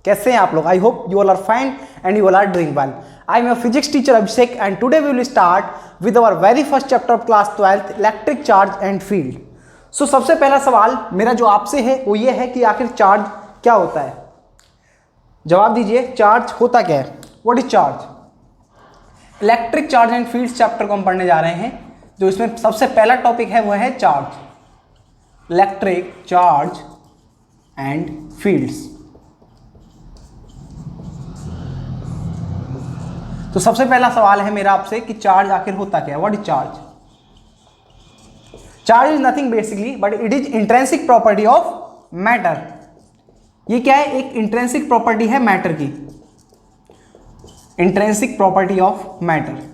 कैसे हैं आप लोग? I hope you all are fine and you all are doing well. I am your physics teacher Abhishek and today we will start with our very first chapter of class 12th electric charge and field. So सबसे पहला सवाल मेरा जो आपसे है वो ये है कि आखिर चार्ज क्या होता है? जवाब दीजिए, चार्ज होता क्या है? What is charge? Electric charge and fields chapter को हम पढ़ने जा रहे हैं। जो इसमें सबसे पहला टॉपिक है वो है charge, electric charge and fields. तो सबसे पहला सवाल है मेरा आपसे कि चार्ज आखिर होता क्या है? What is charge? Charge is nothing basically but it is intrinsic property of matter. ये क्या है? एक इंट्रिंसिक प्रॉपर्टी है मैटर की, intrinsic property of matter.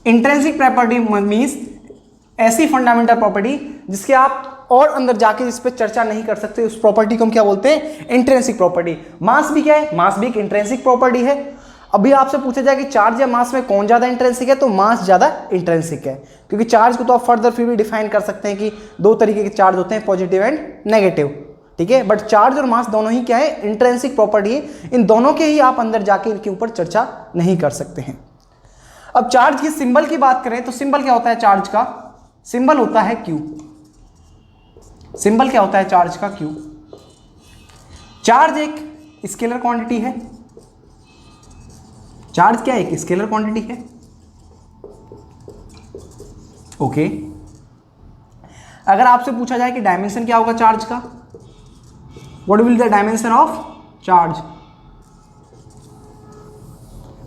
Intrinsic property means ऐसी फंडामेंटल प्रॉपर्टी जिसके आप और अंदर जाके जिस पे चर्चा नहीं कर सकते, उस प्रॉपर्टी को हम क्या बोलते हैं? Intrinsic property. मास भी क्या है? मास भी एक इंट्रिंसिक प्रॉपर्टी है। अभी आपसे पूछा जाए कि चार्ज या मास में कौन ज्यादा इंट्रिंसिक है, तो मास ज्यादा इंट्रिंसिक है, क्योंकि चार्ज को तो आप फर्दर फिर भी डिफाइन कर सकते हैं कि दो तरीके के चार्ज होते हैं, पॉजिटिव एंड नेगेटिव, ठीक है। बट चार्ज और मास दोनों ही क्या है? इंट्रिंसिक प्रॉपर्टी है। इन दोनों के ही आप अंदर जाके इनके ऊपर चर्चा नहीं कर सकते हैं। अब चार्ज की सिंबल की बात करें तो सिंबल क्या होता है चार्ज का? सिंबल होता है क्यू। सिंबल क्या होता है चार्ज का? क्यू। चार्ज एक स्केलर क्वांटिटी है। चार्ज क्या है? एक स्केलर क्वांटिटी है। ओके। अगर आपसे पूछा जाए कि डायमेंशन क्या होगा चार्ज का, what will the dimension of charge?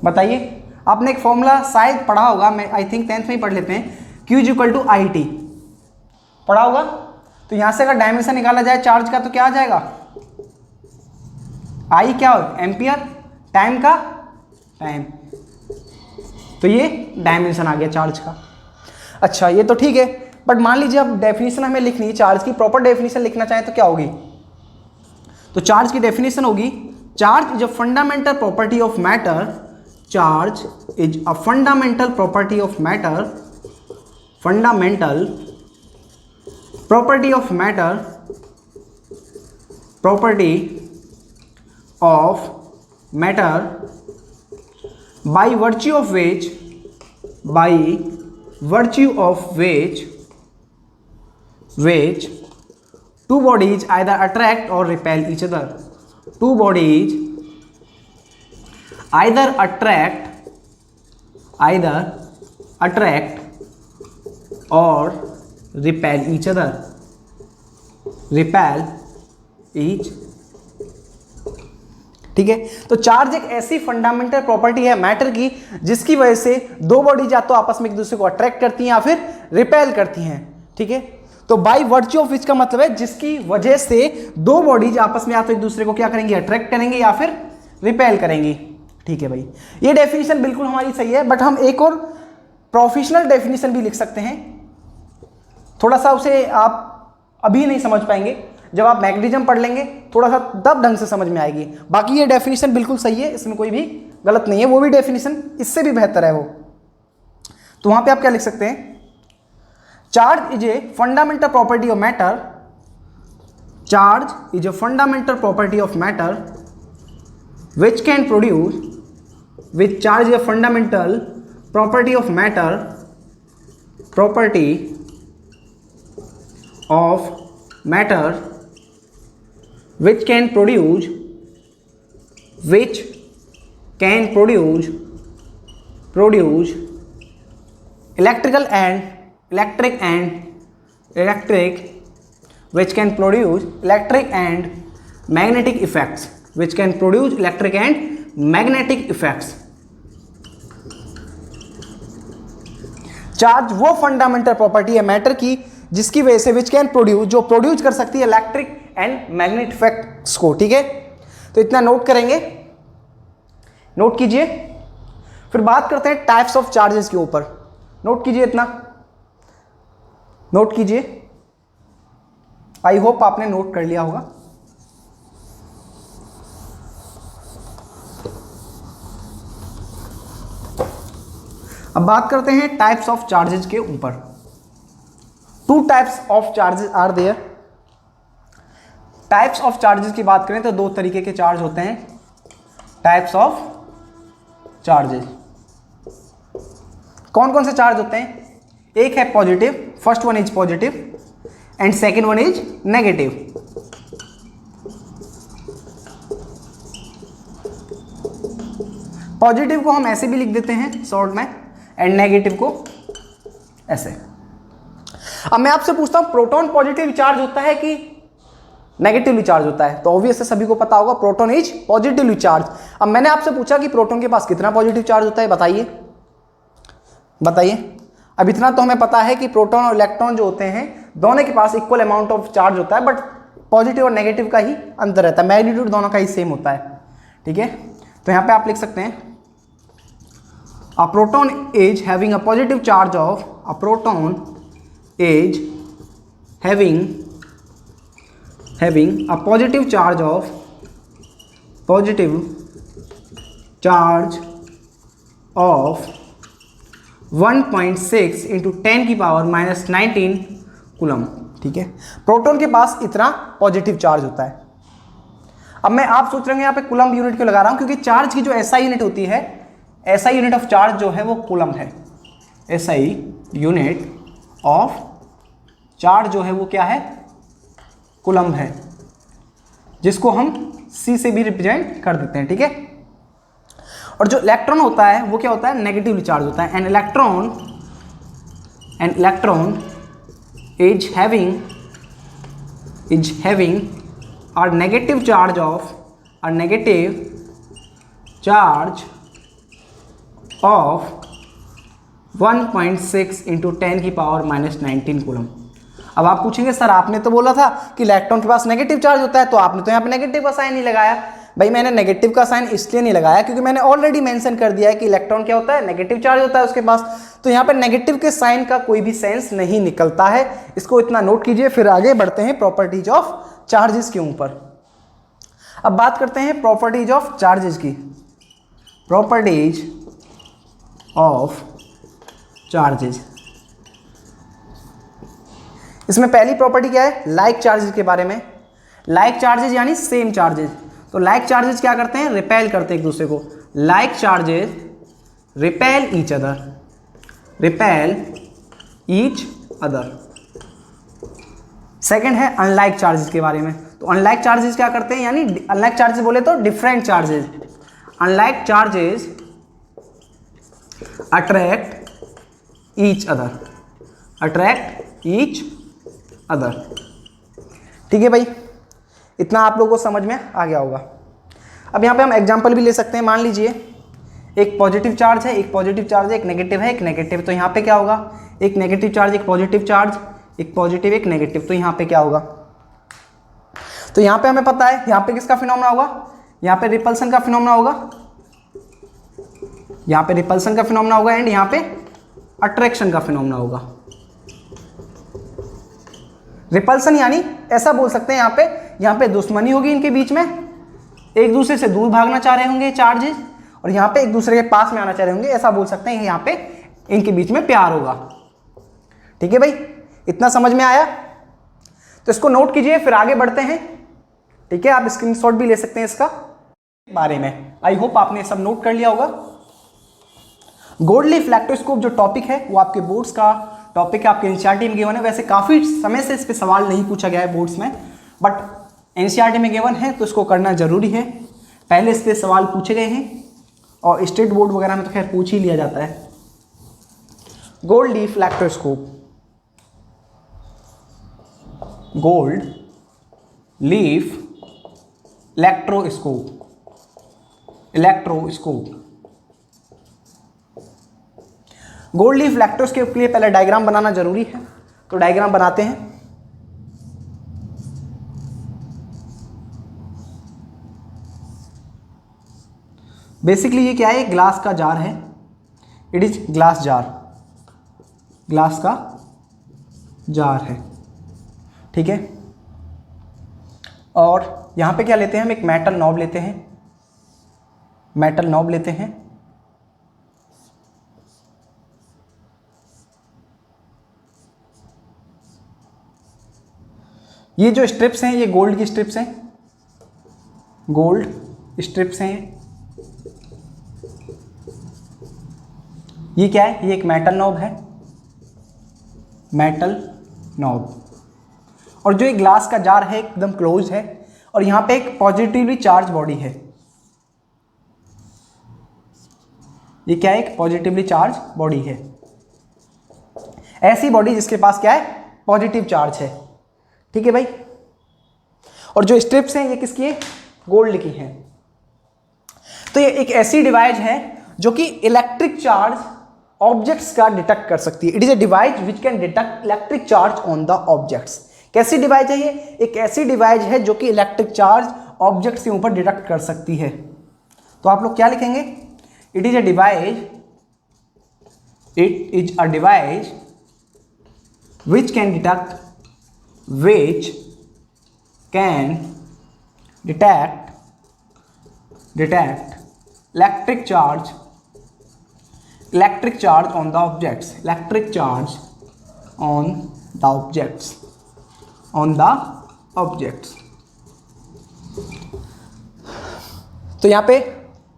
बताइए। आपने एक फॉर्मूला शायद पढ़ा होगा, मैं आई थिंक 10th में ही पढ़ लेते हैं, Q is equal to I T, पढ़ा होगा। तो यहां से अगर डायमेंशन निकाला जाए चार्ज का तो क्या आ जाएगा? आई क्या हो? एम्पियर। टाइम का? टाइम। तो ये डायमेंशन आ गया चार्ज का। अच्छा, ये तो ठीक है, बट मान लीजिए अब डेफिनेशन हमें लिखनी है, चार्ज की प्रॉपर डेफिनेशन लिखना चाहे तो क्या होगी? तो चार्ज की डेफिनेशन होगी, charge is a fundamental property of matter. Charge is a fundamental property of matter, fundamental property of matter, property of matter by virtue of which two bodies either attract or repel each other. Two bodies either attract or repel each other. repel each, ठीक है। तो charge एक ऐसी fundamental property है matter की जिसकी वजह से दो बॉडीज या तो आपस में एक दूसरे को अट्रैक्ट करती हैं या फिर रिपेल करती हैं, ठीक है। तो बाय वर्च्यू ऑफ विच का मतलब है जिसकी वजह से दो बॉडीज आपस में या तो एक दूसरे को क्या करेंगे? अट्रैक्ट करेंगे या फिर रिपेल करेंगी, ठीक है भाई। ये डेफिनेशन बिल्कुल हमारी सही है, बट हम एक और प्रोफेशनल डेफिनेशन भी लिख सकते हैं। थोड़ा सा उसे आप अभी नहीं समझ पाएंगे, जब आप मैग्नेटिज्म पढ़ लेंगे थोड़ा सा तब ढंग से समझ में आएगी। बाकी ये डेफिनेशन बिल्कुल सही है, इसमें कोई भी गलत नहीं है। वो भी डेफिनेशन इससे भी बेहतर है वो। तो वहां पे आप क्या लिख सकते हैं? Charge is a fundamental property of matter. Charge is a fundamental property of matter which can produce, which charge is a fundamental property of matter, property of matter which can produce electric which can produce electric and magnetic effects, which can produce electric and magnetic effects. Charge वो fundamental property है matter की जिसकी वजह से which can produce, जो produce कर सकती है इलेक्ट्रिक एंड मैग्नेटिक इफेक्ट्स को, ठीक है। तो इतना नोट करेंगे, नोट कीजिए। फिर बात करते हैं टाइप्स ऑफ चार्जेस के ऊपर। नोट कीजिए, इतना नोट कीजिए। आई होप आपने नोट कर लिया होगा। अब बात करते हैं टाइप्स ऑफ चार्जेस के ऊपर। Two types of charges are there. Types of charges की बात करें तो दो तरीके के चार्ज होते हैं, टाइप्स ऑफ चार्जेस। कौन कौन से चार्ज होते हैं? एक है positive, first one is positive and second one is negative. Positive को हम ऐसे भी लिख देते हैं शॉर्ट में, एंड नेगेटिव को ऐसे। अब मैं आपसे पूछता हूं प्रोटॉन पॉजिटिव चार्ज होता है कि नेगेटिवली चार्ज होता है? तो ऑब्वियस है, सभी को पता होगा प्रोटॉन इज पॉजिटिवली चार्ज। अब मैंने आपसे पूछा कि प्रोटॉन के पास कितना पॉजिटिव चार्ज होता है, बताइए बताइए। अब इतना तो हमें पता है कि प्रोटॉन और इलेक्ट्रॉन जो होते हैं दोनों के पास इक्वल अमाउंट ऑफ चार्ज होता है, बट पॉजिटिव और नेगेटिव का ही अंतर रहता है, मैग्नीट्यूड दोनों का ही सेम होता है। ठीक है, तो यहाँ पे आप लिख सकते हैं a proton is having a positive charge of a proton is having a positive charge of 1.6 into 10 की पावर -19 कूलम। ठीक है, प्रोटॉन के पास इतना पॉजिटिव चार्ज होता है। अब मैं आप सोच रहे हैं यहाँ पे कूलम यूनिट क्यों लगा रहा हूँ, क्योंकि चार्ज की जो एसआई यूनिट होती है, एसआई यूनिट ऑफ चार्ज जो है वो कूलम है। एसआई यूनिट ऑफ चार्ज जो है वो क्या है? कूलम है, जिसको हम सी से भी रिप्रेजेंट कर देते हैं। ठीक है, और जो इलेक्ट्रॉन होता है वो क्या होता है? नेगेटिवली चार्ज होता है। An electron is having a negative charge of 1.6 into 10 की पावर -19 कूलम। अब आप पूछेंगे सर आपने तो बोला था कि इलेक्ट्रॉन के पास नेगेटिव चार्ज होता है, तो आपने तो यहाँ पे नेगेटिव का साइन नहीं लगाया। भाई मैंने नेगेटिव का साइन इसलिए नहीं लगाया क्योंकि मैंने ऑलरेडी मेंशन कर दिया है कि इलेक्ट्रॉन क्या होता है? नेगेटिव चार्ज होता है उसके पास। तो यहाँ पे नेगेटिव के साइन का कोई भी सेंस नहीं निकलता है, इसको इतना नोट कीजिए। फिर आगे बढ़ते हैं प्रॉपर्टीज ऑफ चार्जेस के ऊपर। अब बात करते हैं प्रॉपर्टीज ऑफ चार्जेस की। प्रॉपर्टीज ऑफ चार्जेस, इसमें पहली प्रॉपर्टी क्या है? लाइक चार्जेस के बारे में। लाइक चार्जेस यानी सेम चार्जेस। तो लाइक चार्जेस क्या करते हैं? रिपेल करते हैं एक दूसरे को। Like charges repel each other, repel each other. Second है अनलाइक चार्जेस के बारे में। तो अनलाइक चार्जेस क्या करते हैं? यानी अनलाइक चार्जेस बोले तो different charges. Unlike charges attract each other, attract each other. ठीक है भाई, इतना आप लोगों को समझ में आ गया होगा। अब यहाँ पे हम एग्जांपल भी ले सकते हैं। मान लीजिए एक पॉजिटिव चार्ज है, एक पॉजिटिव चार्ज है, एक नेगेटिव है, एक नेगेटिव। तो यहाँ पे क्या होगा? एक नेगेटिव चार्ज, एक पॉजिटिव चार्ज, एक पॉजिटिव, एक नेगेटिव। तो यहाँ पे क्या होगा? तो यहाँ पे हमें पता है यहाँ पे किसका फिनोमेना होगा? यहाँ पे रिपल्सन का फिनोमेना होगा, यहाँ पे रिपल्सन का फिनोमेना होगा, एंड यहाँ पे अट्रैक्शन का फिनोमेना होगा। रिपल्सन यानी ऐसा बोल सकते हैं यहाँ पे दुश्मनी होगी इनके बीच में, एक दूसरे से दूर भागना चाह रहे होंगे चार्जेस, और यहाँ पे एक दूसरे के पास में आना चाह रहे होंगे, ऐसा बोल सकते हैं। यहाँ पे इनके बीच में प्यार होगा। ठीक है भाई, इतना समझ में आया? तो इसको नोट कीजिए, फिर आगे बढ़ते हैं। ठीक है, आप स्क्रीनशॉट भी ले सकते हैं इसका बारे में। आई होप आपने सब नोट कर लिया होगा। गोल्ड लीफ इलेक्ट्रोस्कोप जो टॉपिक है वो आपके बोर्ड्स का टॉपिक है, आपके एनसीईआरटी में गिवन है। वैसे काफ़ी समय से इस पर सवाल नहीं पूछा गया है बोर्ड्स में, बट एनसीईआरटी में गिवन है तो इसको करना जरूरी है। पहले इस पर सवाल पूछे गए हैं और स्टेट बोर्ड वगैरह में तो खैर पूछ ही लिया जाता है। Gold leaf electroscope, gold leaf electroscope, electroscope. Gold leaf electroscope के लिए पहले डायग्राम बनाना जरूरी है, तो डायग्राम बनाते हैं। बेसिकली ये क्या है? ग्लास का जार है, it is glass jar, glass का जार है। ठीक है, और यहां पे क्या लेते हैं हम? एक मेटल नॉब लेते हैं, मेटल नॉब लेते हैं। ये जो स्ट्रिप्स हैं ये गोल्ड की स्ट्रिप्स हैं, गोल्ड स्ट्रिप्स हैं। ये क्या है? ये एक मेटल नॉब है, मेटल नॉब। और जो ये ग्लास का जार है एकदम क्लोज है और यहां पे एक पॉजिटिवली चार्ज बॉडी है। ये क्या है? एक पॉजिटिवली चार्ज बॉडी है, ऐसी बॉडी जिसके पास क्या है? पॉजिटिव चार्ज है। ठीक है भाई। और जो स्ट्रिप्स हैं ये किसकी है? गोल्ड की हैं। तो ये एक ऐसी डिवाइस है जो कि इलेक्ट्रिक चार्ज ऑब्जेक्ट्स का डिटेक्ट कर सकती है। It is a device which can detect electric charge on the objects. कैसी डिवाइस है ये? एक ऐसी डिवाइस है जो कि इलेक्ट्रिक चार्ज ऑब्जेक्ट्स के ऊपर डिटेक्ट कर सकती है। तो आप लोग क्या लिखेंगे? It is a device, it is a device which can detect electric charge on the objects, electric charge on the objects। तो यहाँ पे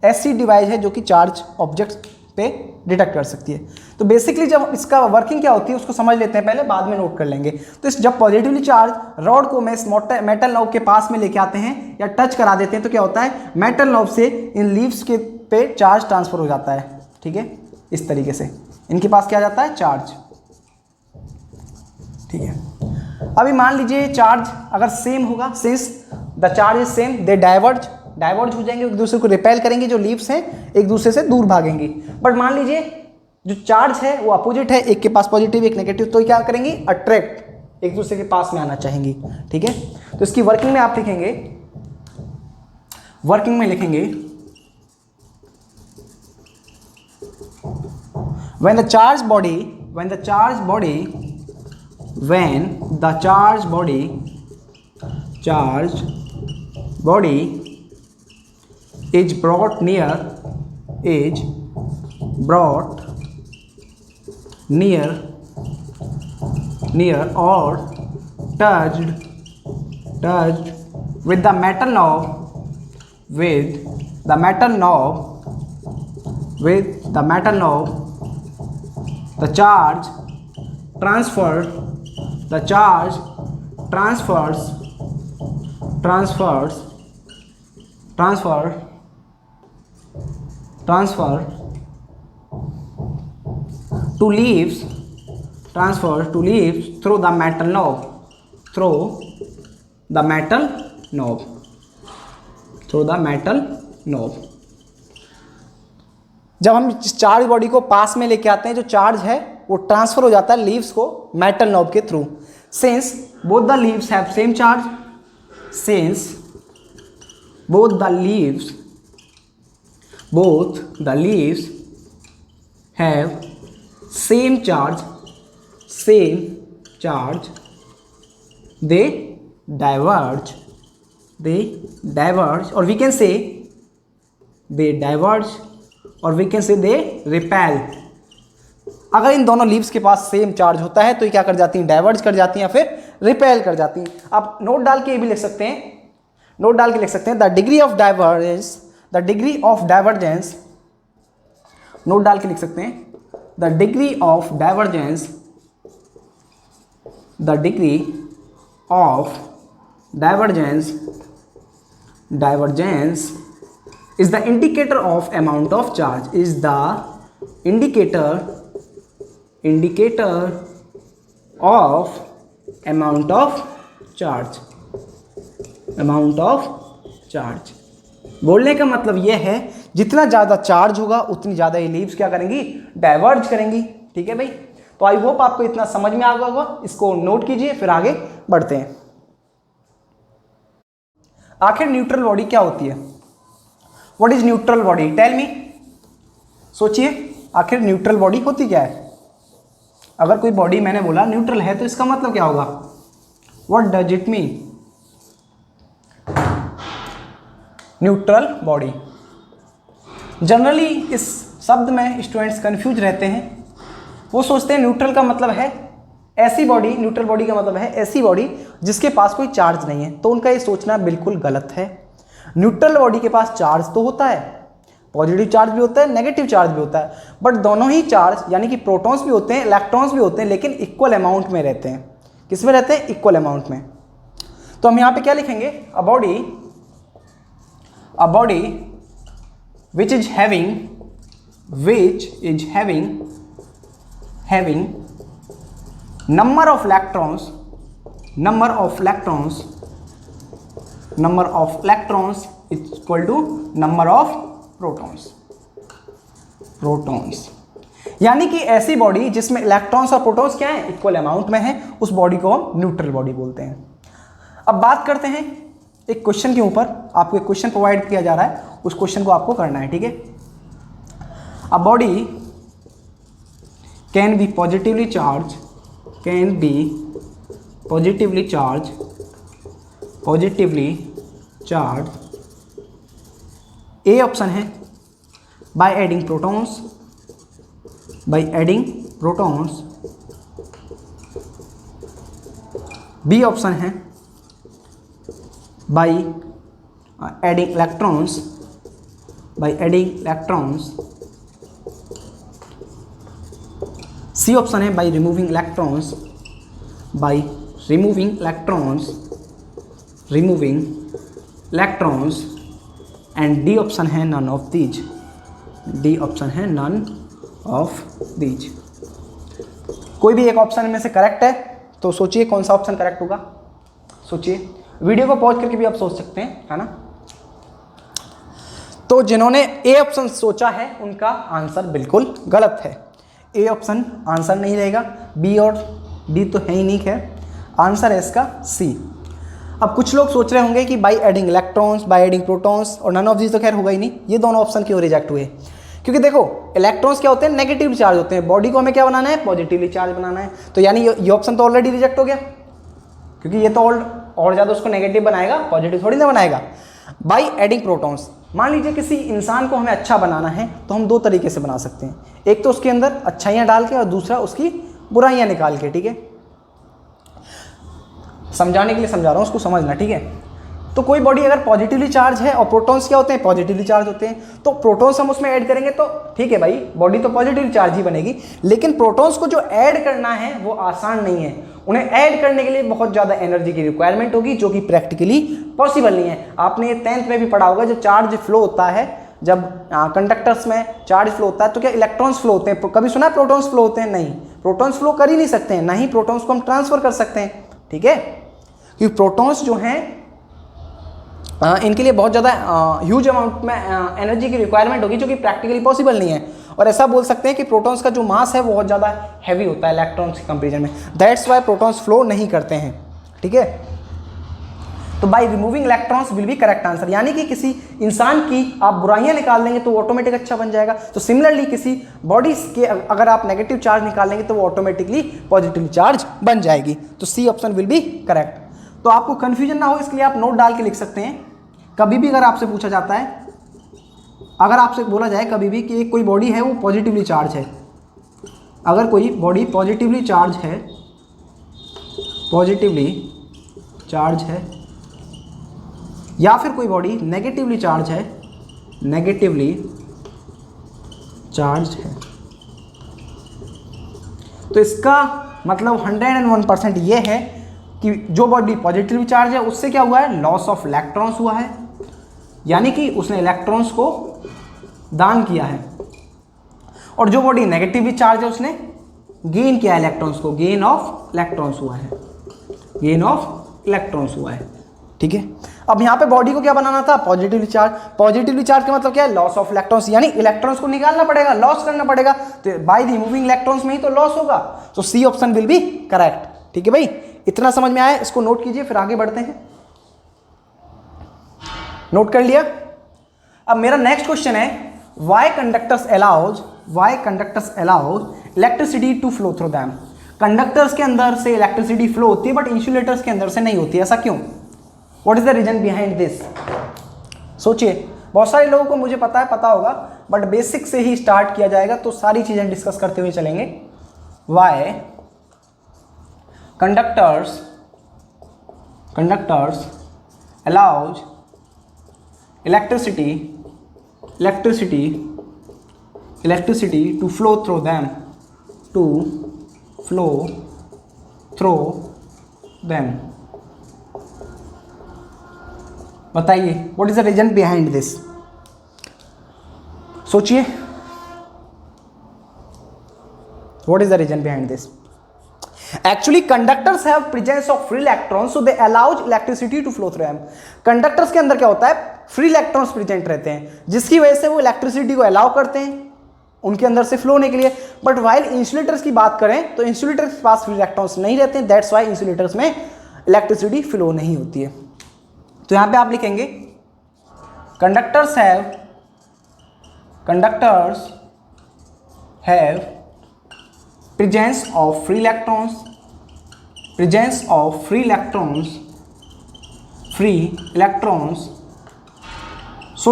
ऐसी डिवाइस है जो कि चार्ज ऑब्जेक्ट्स पे डिटेक्ट कर सकती है। तो बेसिकली जब इसका वर्किंग क्या होती है उसको समझ लेते हैं पहले, बाद में नोट कर लेंगे। तो इस जब पॉजिटिवली चार्ज रॉड को मैं इस मेटल नॉब के पास में लेके आते हैं या टच करा देते हैं तो क्या होता है? मेटल नॉब से इन लीव्स के पे चार्ज ट्रांसफर हो जाता है। ठीक है, इस तरीके से इनके पास क्या जाता है? चार्ज। ठीक है। अभी मान लीजिए चार्ज अगर सेम होगा, since the charge is same, they diverge हो जाएंगे, एक दूसरे को रिपेल करेंगे, जो लीव्स हैं एक दूसरे से दूर भागेंगी। बट मान लीजिए जो चार्ज है वो अपोजिट है, एक के पास पॉजिटिव एक नेगेटिव, तो क्या करेंगी? अट्रैक्ट, एक दूसरे के पास में आना चाहेंगी। ठीक है। तो इसकी वर्किंग में आप लिखेंगे, वर्किंग में लिखेंगे when the charge body is brought near or touched with the metal knob, the charge transfers to leaves through the metal knob। जब हम इस चार्ज बॉडी को पास में लेके आते हैं, जो चार्ज है वो ट्रांसफर हो जाता है लीव्स को मेटल नॉब के through. Since both the leaves have same charge, both the leaves have same charge, they diverge, or we can say they diverge, or we can say they repel। अगर इन दोनों leaves के पास same charge होता है तो ये क्या कर जाती हैं? डाइवर्ज कर जाती हैं या फिर रिपेल कर जाती हैं। आप नोट डाल के ये भी लिख सकते हैं, the degree of divergence, note डाल के लिख सकते हैं the degree of divergence is the indicator of amount of charge, of amount of charge। बोलने का मतलब यह है जितना ज़्यादा चार्ज होगा उतनी ज़्यादा ये लीव्स क्या करेंगी? डाइवर्ज करेंगी। ठीक है भाई। तो आई होप आपको इतना समझ में आ गया होगा, इसको नोट कीजिए, फिर आगे बढ़ते हैं। आखिर न्यूट्रल बॉडी क्या होती है? What is neutral body? Tell me. सोचिए, आखिर न्यूट्रल बॉडी होती क्या है? अगर कोई बॉडी मैंने बोला न्यूट्रल है तो इसका मतलब क्या होगा? What does it mean? Neutral body. Generally इस शब्द में स्टूडेंट्स कंफ्यूज रहते हैं। वो सोचते हैं न्यूट्रल का मतलब है ऐसी बॉडी, न्यूट्रल बॉडी का मतलब है ऐसी बॉडी जिसके पास कोई चार्ज नहीं है, तो उनका ये सोचना बिल्कुल गलत है। न्यूट्रल बॉडी के पास चार्ज तो होता है, पॉजिटिव चार्ज भी होता है, नेगेटिव चार्ज भी होता है, बट दोनों ही चार्ज यानी कि प्रोटॉन्स भी होते हैं, इलेक्ट्रॉन्स भी होते हैं, लेकिन इक्वल अमाउंट में रहते हैं। किस में रहते हैं? इक्वल अमाउंट में। तो हम यहाँ पे क्या लिखेंगे? A body which is having number of electrons is equal to number of protons। यानी कि ऐसी बॉडी जिसमें इलेक्ट्रॉन्स और प्रोटॉन्स क्या है? इक्वल अमाउंट में है, उस बॉडी को हम न्यूट्रल बॉडी बोलते हैं। अब बात करते हैं एक क्वेश्चन के ऊपर। आपको एक क्वेश्चन प्रोवाइड किया जा रहा है, उस क्वेश्चन को आपको करना है, ठीक है। A body can be positively charge A option है by adding protons, B option है by adding electrons, C option है by removing electrons, and D option है none of these। कोई भी एक ऑप्शन में से करेक्ट है, तो सोचिए कौन सा ऑप्शन करेक्ट होगा। सोचिए, वीडियो को पॉज करके भी आप सोच सकते हैं, है ना। तो जिन्होंने ए ऑप्शन सोचा है उनका आंसर बिल्कुल गलत है। ए ऑप्शन आंसर नहीं रहेगा, बी और डी तो है ही नहीं है, आंसर है इसका सी। अब कुछ लोग सोच रहे होंगे कि by adding electrons, bye adding protons, और नन ऑफ दिस तो खैर होगा ही नहीं। ये दोनों ऑप्शन क्यों रिजेक्ट हुए? क्योंकि देखो, इलेक्ट्रॉन्स क्या होते हैं? नेगेटिव चार्ज होते हैं। बॉडी को हमें क्या बनाना है? पॉजिटिवली चार्ज बनाना है। तो यानी ये ऑप्शन तो ऑलरेडी रिजेक्ट हो गया, क्योंकि ये तो और ज़्यादा उसको नेगेटिव बनाएगा, पॉजिटिव थोड़ी ना बनाएगा। बाय एडिंग प्रोटॉन्स, मान लीजिए किसी इंसान को हमें अच्छा बनाना है, तो हम दो तरीके से बना सकते हैं। एक तो उसके अंदर अच्छाइयाँ डाल के, और दूसरा उसकी बुराइयाँ निकाल के, ठीक है। समझाने के लिए समझा रहा हूँ, उसको समझना, ठीक है। तो कोई बॉडी अगर पॉजिटिवली चार्ज है, और प्रोटॉन्स क्या होते हैं? पॉजिटिवली चार्ज होते हैं, तो प्रोटॉन्स हम उसमें ऐड करेंगे तो ठीक है भाई, बॉडी तो पॉजिटिवली चार्ज ही बनेगी। लेकिन प्रोटॉन्स को जो ऐड करना है वो आसान नहीं है। उन्हें ऐड करने के लिए बहुत ज़्यादा एनर्जी की रिक्वायरमेंट होगी, जो कि प्रैक्टिकली पॉसिबल नहीं है। आपने ये 10th में भी पढ़ा होगा, जब चार्ज फ्लो होता है, जब कंडक्टर्स में चार्ज फ्लो होता है, तो क्या इलेक्ट्रॉन्स फ्लो होते हैं? कभी सुना प्रोटॉन्स फ्लो होते हैं? नहीं, प्रोटॉन्स फ्लो कर ही नहीं सकते हैं, ना ही प्रोटॉन्स को हम ट्रांसफर कर सकते हैं, ठीक है। क्योंकि प्रोटॉन्स जो हैं इनके लिए बहुत ज़्यादा ह्यूज अमाउंट में एनर्जी की रिक्वायरमेंट होगी, जो कि प्रैक्टिकली पॉसिबल नहीं है। और ऐसा बोल सकते हैं कि प्रोटॉन्स का जो मास है वो बहुत ज़्यादा हैवी होता है इलेक्ट्रॉन्स के कंपेरिजन में। दैट्स वाई प्रोटॉन्स फ्लो नहीं करते हैं, ठीक है। तो by removing electrons will be correct answer, यानी कि किसी इंसान की आप बुराइयां निकाल देंगे तो वो ऑटोमेटिक अच्छा बन जाएगा। तो सिमिलरली किसी बॉडी के अगर आप नेगेटिव चार्ज निकाल लेंगे तो वो ऑटोमेटिकली पॉजिटिव चार्ज बन जाएगी। तो C option will be correct. तो आपको कंफ्यूजन ना हो इसके लिए आप नोट डाल के लिख सकते हैं। कभी भी अगर आपसे पूछा जाता है, अगर आपसे बोला जाए कभी भी कि कोई बॉडी है वो पॉजिटिवली चार्ज है, अगर कोई बॉडी पॉजिटिवली चार्ज है, या फिर कोई बॉडी नेगेटिवली चार्ज है, तो इसका मतलब 101% ये है कि जो बॉडी पॉजिटिवली चार्ज है उससे क्या हुआ है? लॉस ऑफ इलेक्ट्रॉन्स हुआ है, यानी कि उसने इलेक्ट्रॉन्स को दान किया है। और जो बॉडी नेगेटिवली चार्ज है उसने गेन किया है इलेक्ट्रॉन्स को, गेन ऑफ इलेक्ट्रॉन्स हुआ है, ठीक है। अब यहाँ पे बॉडी को क्या बनाना था? पॉजिटिवली चार्ज का मतलब क्या है? लॉस ऑफ इलेक्ट्रॉन्स, यानी इलेक्ट्रॉन्स को निकालना पड़ेगा, लॉस करना पड़ेगा। तो बाय रिमूविंग इलेक्ट्रॉन्स में ही तो लॉस होगा। तो C option will be correct, ठीक है भाई। इतना समझ में आया? इसको नोट कीजिए, फिर आगे बढ़ते हैं। नोट कर लिया? अब मेरा नेक्स्ट क्वेश्चन है, why conductors allows electricity to flow through them. Conductors के अंदर से इलेक्ट्रिसिटी फ्लो होती है, बट इंसुलेटर्स के अंदर से नहीं होती है, ऐसा क्यों? What is the reason behind this? सोचिए, बहुत सारे लोगों को मुझे पता होगा, बट बेसिक से ही स्टार्ट किया जाएगा, तो सारी चीजें डिस्कस करते हुए चलेंगे। Why conductors conductors allows electricity to flow through them, बताइए what is the reason behind this, सोचिए what is the reason behind this. Actually, conductors have presence of free electrons, so they allows electricity to flow through them. Conductors के अंदर क्या होता है, free electrons present रहते हैं, जिसकी वजह से वो इलेक्ट्रिसिटी को अलाउ करते हैं उनके अंदर से फ्लो होने के लिए. बट वाइल इंसुलेटर्स की बात करें तो इंसुलेटर्स के पास फ्री इलेक्ट्रॉन्स नहीं रहते हैं, दैट्स वाई इंसुलेटर्स में इलेक्ट्रिसिटी फ्लो नहीं होती है. तो यहां पे आप लिखेंगे conductors have presence of free electrons, so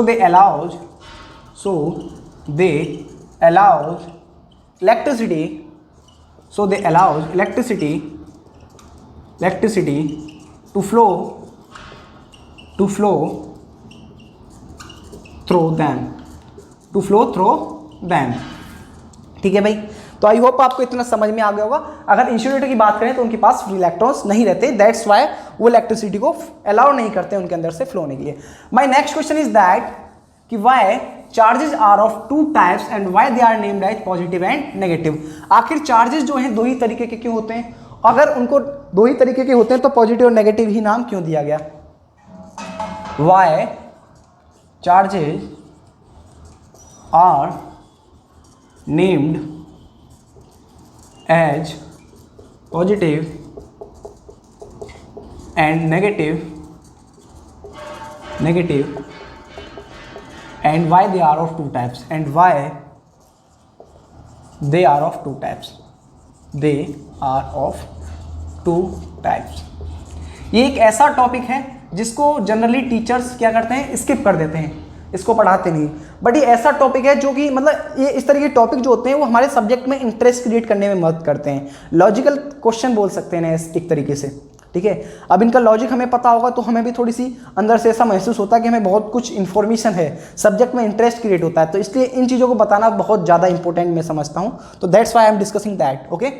they allows electricity to flow through them. ठीक है भाई, तो आई होप आपको इतना समझ में आ गया होगा. अगर इंसुलेटर की बात करें तो उनके पास फ्री इलेक्ट्रॉन्स नहीं रहते, दैट्स वाई वो इलेक्ट्रिसिटी को अलाउ नहीं करते उनके अंदर से फ्लो होने के लिए. My next question is that कि why charges are of two types and why they are named as positive and negative. आखिर चार्जेस जो हैं दो ही तरीके के क्यों होते हैं, अगर उनको दो ही तरीके के होते हैं तो पॉजिटिव और नेगेटिव ही नाम क्यों दिया गया. Why charges are named as positive and negative and why they are of two types ये एक ऐसा टॉपिक है जिसको जनरली टीचर्स क्या करते हैं, स्किप कर देते हैं, इसको पढ़ाते नहीं. बट ये ऐसा टॉपिक है जो कि मतलब ये इस तरह के टॉपिक जो होते हैं वो हमारे सब्जेक्ट में इंटरेस्ट क्रिएट करने में मदद करते हैं. लॉजिकल क्वेश्चन बोल सकते हैं एक तरीके से. ठीक है, अब इनका लॉजिक हमें पता होगा तो हमें भी थोड़ी सी अंदर से ऐसा महसूस होता है कि हमें बहुत कुछ इन्फॉर्मेशन है, सब्जेक्ट में इंटरेस्ट क्रिएट होता है, तो इसलिए इन चीज़ों को बताना बहुत ज़्यादा इंपॉर्टेंट मैं समझता हूँ. तो that's why I am discussing that. Okay,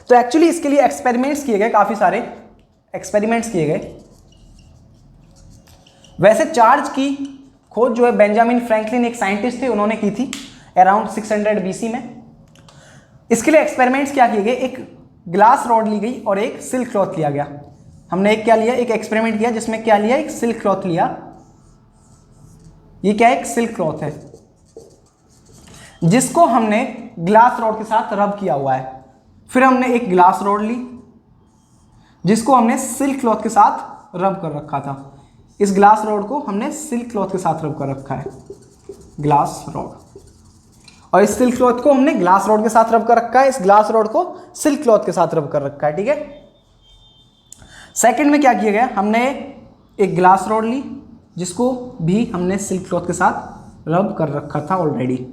तो एक्चुअली इसके लिए एक्सपेरिमेंट्स किए गए, काफ़ी सारे एक्सपेरिमेंट्स किए गए. वैसे चार्ज की खोज जो है बेंजामिन फ्रैंकलिन एक साइंटिस्ट थे, उन्होंने की थी अराउंड 600 BC में. इसके लिए एक्सपेरिमेंट्स क्या किए गए, एक ग्लास रॉड ली गई और एक सिल्क क्लॉथ लिया गया. हमने एक क्या लिया, एक एक्सपेरिमेंट किया जिसमें क्या लिया, एक सिल्क क्लॉथ लिया. ये क्या है, एक सिल्क क्लॉथ है जिसको हमने ग्लास रॉड के साथ रब किया हुआ है. फिर हमने एक ग्लास रॉड ली जिसको हमने सिल्क क्लॉथ के साथ रब कर रखा था. इस ग्लास रॉड को हमने सिल्क क्लॉथ के साथ रब कर रखा है, ग्लास रॉड, और इस सिल्क क्लॉथ को हमने ग्लास रॉड के साथ रब कर रखा है, इस ग्लास रॉड को सिल्क क्लॉथ के साथ रब कर रखा है. ठीक है, सेकंड में क्या किया गया, हमने एक ग्लास रॉड ली जिसको भी हमने सिल्क क्लॉथ के साथ रब कर रखा था ऑलरेडी.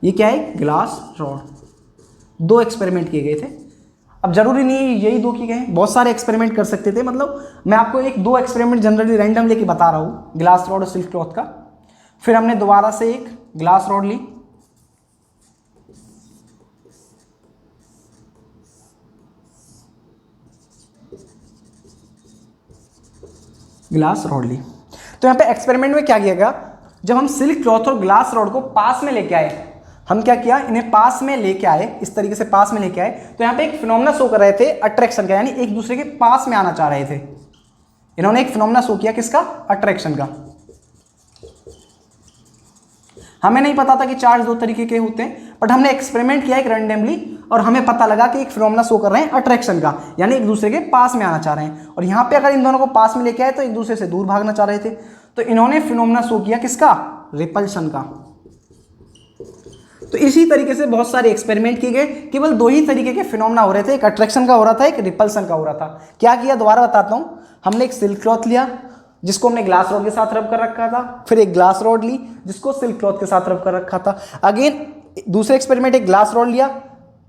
ये क्या है, ग्लास रॉड. दो एक्सपेरिमेंट किए गए थे. अब जरूरी नहीं यही दो किए गए, बहुत सारे एक्सपेरिमेंट कर सकते थे. मतलब मैं आपको एक दो एक्सपेरिमेंट जनरली रैंडम लेके बता रहा हूँ, ग्लास रॉड और सिल्क क्लॉथ का. फिर हमने दोबारा से एक ग्लास रॉड ली, तो यहाँ पे एक्सपेरिमेंट में क्या किया गया, जब हम सिल्क क्लॉथ और ग्लास रॉड को पास में लेके आए, हम क्या किया, इन्हें पास में लेके आए, इस तरीके से पास में लेके आए, तो यहाँ पे एक फिनोमेना शो कर रहे थे अट्रैक्शन का, यानी एक दूसरे के पास में आना चाह रहे थे. इन्होंने एक फिनोमेना शो किया, किसका, अट्रैक्शन का. हमें नहीं पता था कि चार्ज दो तरीके के होते हैं, बट हमने एक्सपेरिमेंट किया एक रैंडमली और हमें पता लगा कि एक फिनोमेना शो कर रहे हैं अट्रैक्शन का, यानी एक दूसरे के पास में आना चाह रहे हैं. और यहाँ पे अगर इन दोनों को पास में लेके आए तो एक दूसरे से दूर भागना चाह रहे थे. तो इन्होंने फिनोमेना शो किया किसका, रिपल्शन का. तो इसी तरीके से बहुत सारे एक्सपेरिमेंट किए गए, केवल दो ही तरीके के फिनोमेना हो रहे थे, एक अट्रैक्शन का हो रहा था, एक रिपल्सन का हो रहा था. क्या किया, दोबारा बताता हूं. हमने एक सिल्क क्लॉथ लिया जिसको हमने ग्लास रॉड के साथ रब कर रखा था, फिर एक ग्लास रॉड ली जिसको सिल्क क्लॉथ के साथ रब कर रखा था. अगेन दूसरे एक्सपेरिमेंट, एक ग्लास रॉड लिया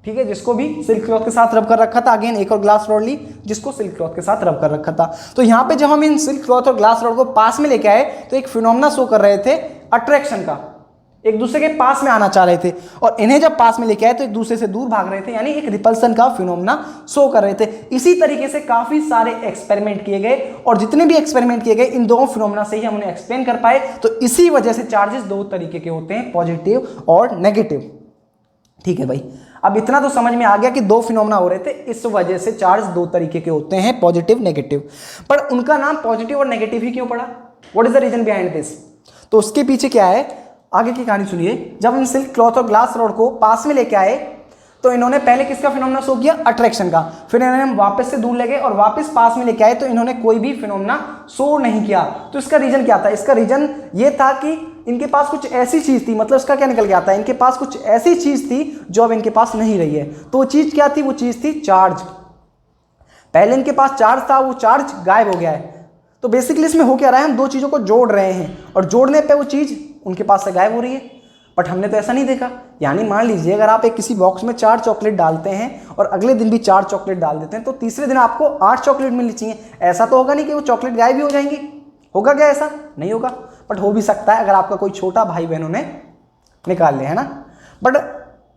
ठीक है, जिसको भी सिल्क क्लॉथ के साथ रब कर रखा था। अगेन एक और ग्लास रॉड ली जिसको सिल्क क्लॉथ के साथ रब कर रखा था। तो यहाँ पे जब हम इन सिल्क क्लॉथ और ग्लास रॉड को पास में लेके आए तो एक फिनोमेना शो कर रहे थे अट्रैक्शन का, एक दूसरे के पास में आना चाह रहे थे, और इन्हें जब पास में लेके आए तो एक दूसरे से दूर भाग रहे थे, यानी एक रिपल्सन का फिनोमेना शो कर रहे थे। इसी तरीके से काफी सारे एक्सपेरिमेंट किए गए, और जितने भी एक्सपेरिमेंट किए गए इन दो फिनोमेना से ही हम उन्हें एक्सप्लेन कर पाए। तो इसी वजह से चार्जेस दो तरीके के होते हैं, पॉजिटिव और नेगेटिव। ठीक है भाई, अब इतना तो समझ में आ गया कि दो फिनोमेना हो रहे थे, इस वजह से चार्ज दो तरीके के होते हैं, पॉजिटिव नेगेटिव। पर उनका नाम पॉजिटिव और नेगेटिव ही क्यों पड़ा? What is the reason behind this? तो उसके पीछे क्या है, आगे की कहानी सुनिए। जब हम सिल्क क्लॉथ और ग्लास रॉड को पास में लेके आए तो इन्होंने पहले किसका फिनोमेना शो किया? अट्रैक्शन का। फिर इन्होंने वापस से दूर ले गए और वापस पास में लेके आए तो इन्होंने कोई भी फिनोमेना शो नहीं किया। तो इसका रीजन क्या था? इसका रीजन ये था कि इनके पास कुछ ऐसी चीज थी, मतलब इसका क्या निकल के आता है, इनके पास कुछ ऐसी चीज थी जो अब इनके पास नहीं रही है। तो वो चीज क्या थी? वो चीज थी चार्ज। पहले इनके पास चार्ज था, वो चार्ज गायब हो गया है। तो बेसिकली इसमें हो क्या रहा है, हम दो चीजों को जोड़ रहे हैं और जोड़ने पे वो चीज उनके पास से गायब हो रही है। बट हमने तो ऐसा नहीं देखा। यानी मान लीजिए अगर आप एक किसी बॉक्स में 4 चॉकलेट डालते हैं और अगले दिन भी 4 चॉकलेट डाल देते हैं तो तीसरे दिन आपको 8 चॉकलेट मिलनी चाहिए। ऐसा तो होगा नहीं कि वो चॉकलेट गायब ही हो जाएंगी, होगा क्या? ऐसा नहीं होगा। बट हो भी सकता है अगर आपका कोई छोटा भाई बहनों ने निकाल लिया है ना। बट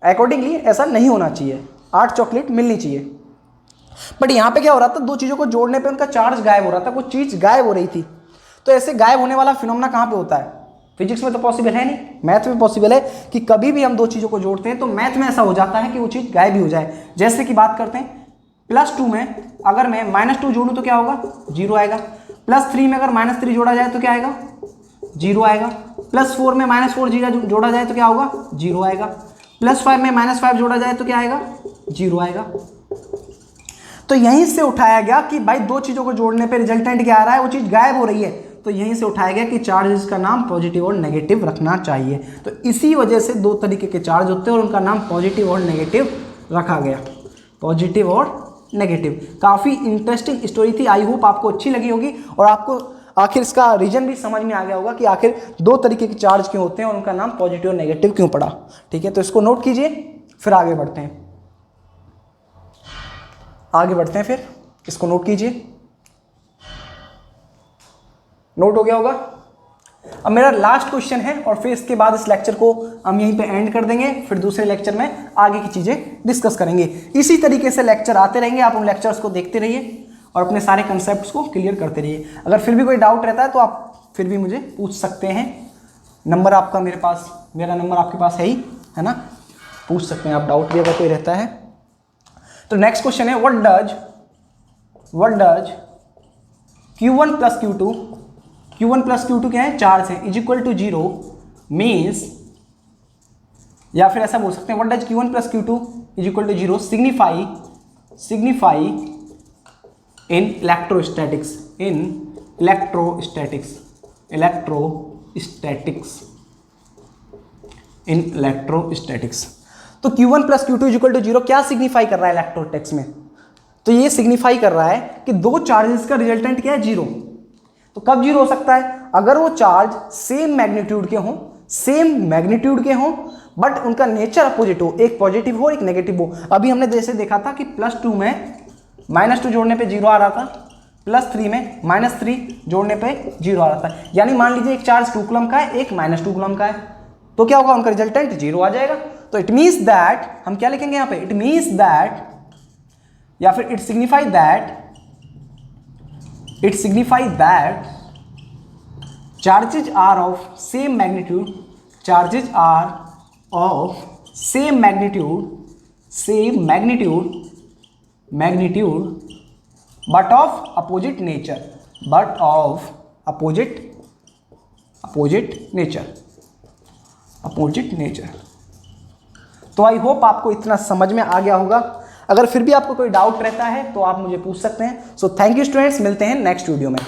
अकॉर्डिंगली ऐसा नहीं होना चाहिए, 8 चॉकलेट मिलनी चाहिए। बट यहाँ पे क्या हो रहा था, दो चीज़ों को जोड़ने पे उनका चार्ज गायब हो रहा था, कुछ चीज़ गायब हो रही थी। तो ऐसे गायब होने वाला फिनोमेना कहाँ पे होता है? फिजिक्स में तो पॉसिबल है नहीं, मैथ में पॉसिबल है कि कभी भी हम दो चीज़ों को जोड़ते हैं तो मैथ में ऐसा हो जाता है कि वो चीज़ गायब ही हो जाए। जैसे कि बात करते हैं +2 में अगर मैं -2 जोड़ूँ तो क्या होगा? 0 आएगा। +3 में अगर -3 जोड़ा जाए तो क्या आएगा? 0 आएगा। +4 में -4 जोड़ा जाए तो क्या होगा? 0 आएगा। +5 में -5 जोड़ा जाए तो क्या आएगा? 0 आएगा। तो यहीं से उठाया गया कि भाई दो चीज़ों को जोड़ने पे रिजल्टेंट क्या आ रहा है? वो चीज़ गायब हो रही है। तो यहीं से उठाया गया कि चार्जेस का नाम पॉजिटिव और नेगेटिव रखना चाहिए। तो इसी वजह से दो तरीके के चार्ज होते हैं और उनका नाम पॉजिटिव और नेगेटिव रखा गया। पॉजिटिव और नेगेटिव। काफ़ी इंटरेस्टिंग स्टोरी थी, आई होप आपको अच्छी लगी होगी और आपको आखिर इसका रीजन भी समझ में आ गया होगा कि आखिर दो तरीके के चार्ज क्यों होते हैं और उनका नाम पॉजिटिव और नेगेटिव क्यों पड़ा। ठीक है, तो इसको नोट कीजिए, फिर आगे बढ़ते हैं। फिर इसको नोट कीजिए। नोट हो गया होगा। अब मेरा लास्ट क्वेश्चन है और फिर इसके बाद इस लेक्चर को हम यहीं पे एंड कर देंगे। फिर दूसरे लेक्चर में आगे की चीज़ें डिस्कस करेंगे। इसी तरीके से लेक्चर आते रहेंगे, आप उन लेक्चर्स को देखते रहिए और अपने सारे कंसेप्ट्स को क्लियर करते रहिए। अगर फिर भी कोई डाउट रहता है तो आप फिर भी मुझे पूछ सकते हैं। नंबर आपका मेरे पास, मेरा नंबर आपके पास है ही, है ना, पूछ सकते हैं आप डाउट भी अगर कोई रहता है। तो नेक्स्ट क्वेश्चन है what does Q1 + Q2, Q1 + Q2 क्या है? चार्ज है, = 0 मीन्स, या फिर ऐसा बोल सकते हैं what does Q1 + Q2 = 0 signify in electrostatics. तो Q1 + Q2 = 0 क्या सिग्निफाई कर रहा है इलेक्ट्रोस्टैटिक्स में? तो ये सिग्निफाई कर रहा है कि दो चार्जेस का रिजल्टेंट क्या है? 0। तो कब 0 हो सकता है? अगर वो चार्ज सेम मैग्नीट्यूड के हों बट उनका नेचर अपोजिट हो, एक पॉजिटिव हो एक नेगेटिव हो। अभी हमने जैसे देखा था कि +2 में -2 जोड़ने पे 0 आ रहा था, +3 में -3 जोड़ने पे 0 आ रहा था। यानी मान लीजिए एक चार्ज 2 कूलम का है, एक -2 कूलम का है, तो क्या होगा? उनका रिजल्टेंट 0 आ जाएगा। तो इट मीन्स दैट, हम क्या लिखेंगे यहाँ पे? इट मीन्स दैट, या फिर it signify that charges are of same magnitude but of opposite nature. तो आई होप आपको इतना समझ में आ गया होगा। अगर फिर भी आपको कोई डाउट रहता है तो आप मुझे पूछ सकते हैं। सो थैंक यू स्टूडेंट्स, मिलते हैं नेक्स्ट वीडियो में।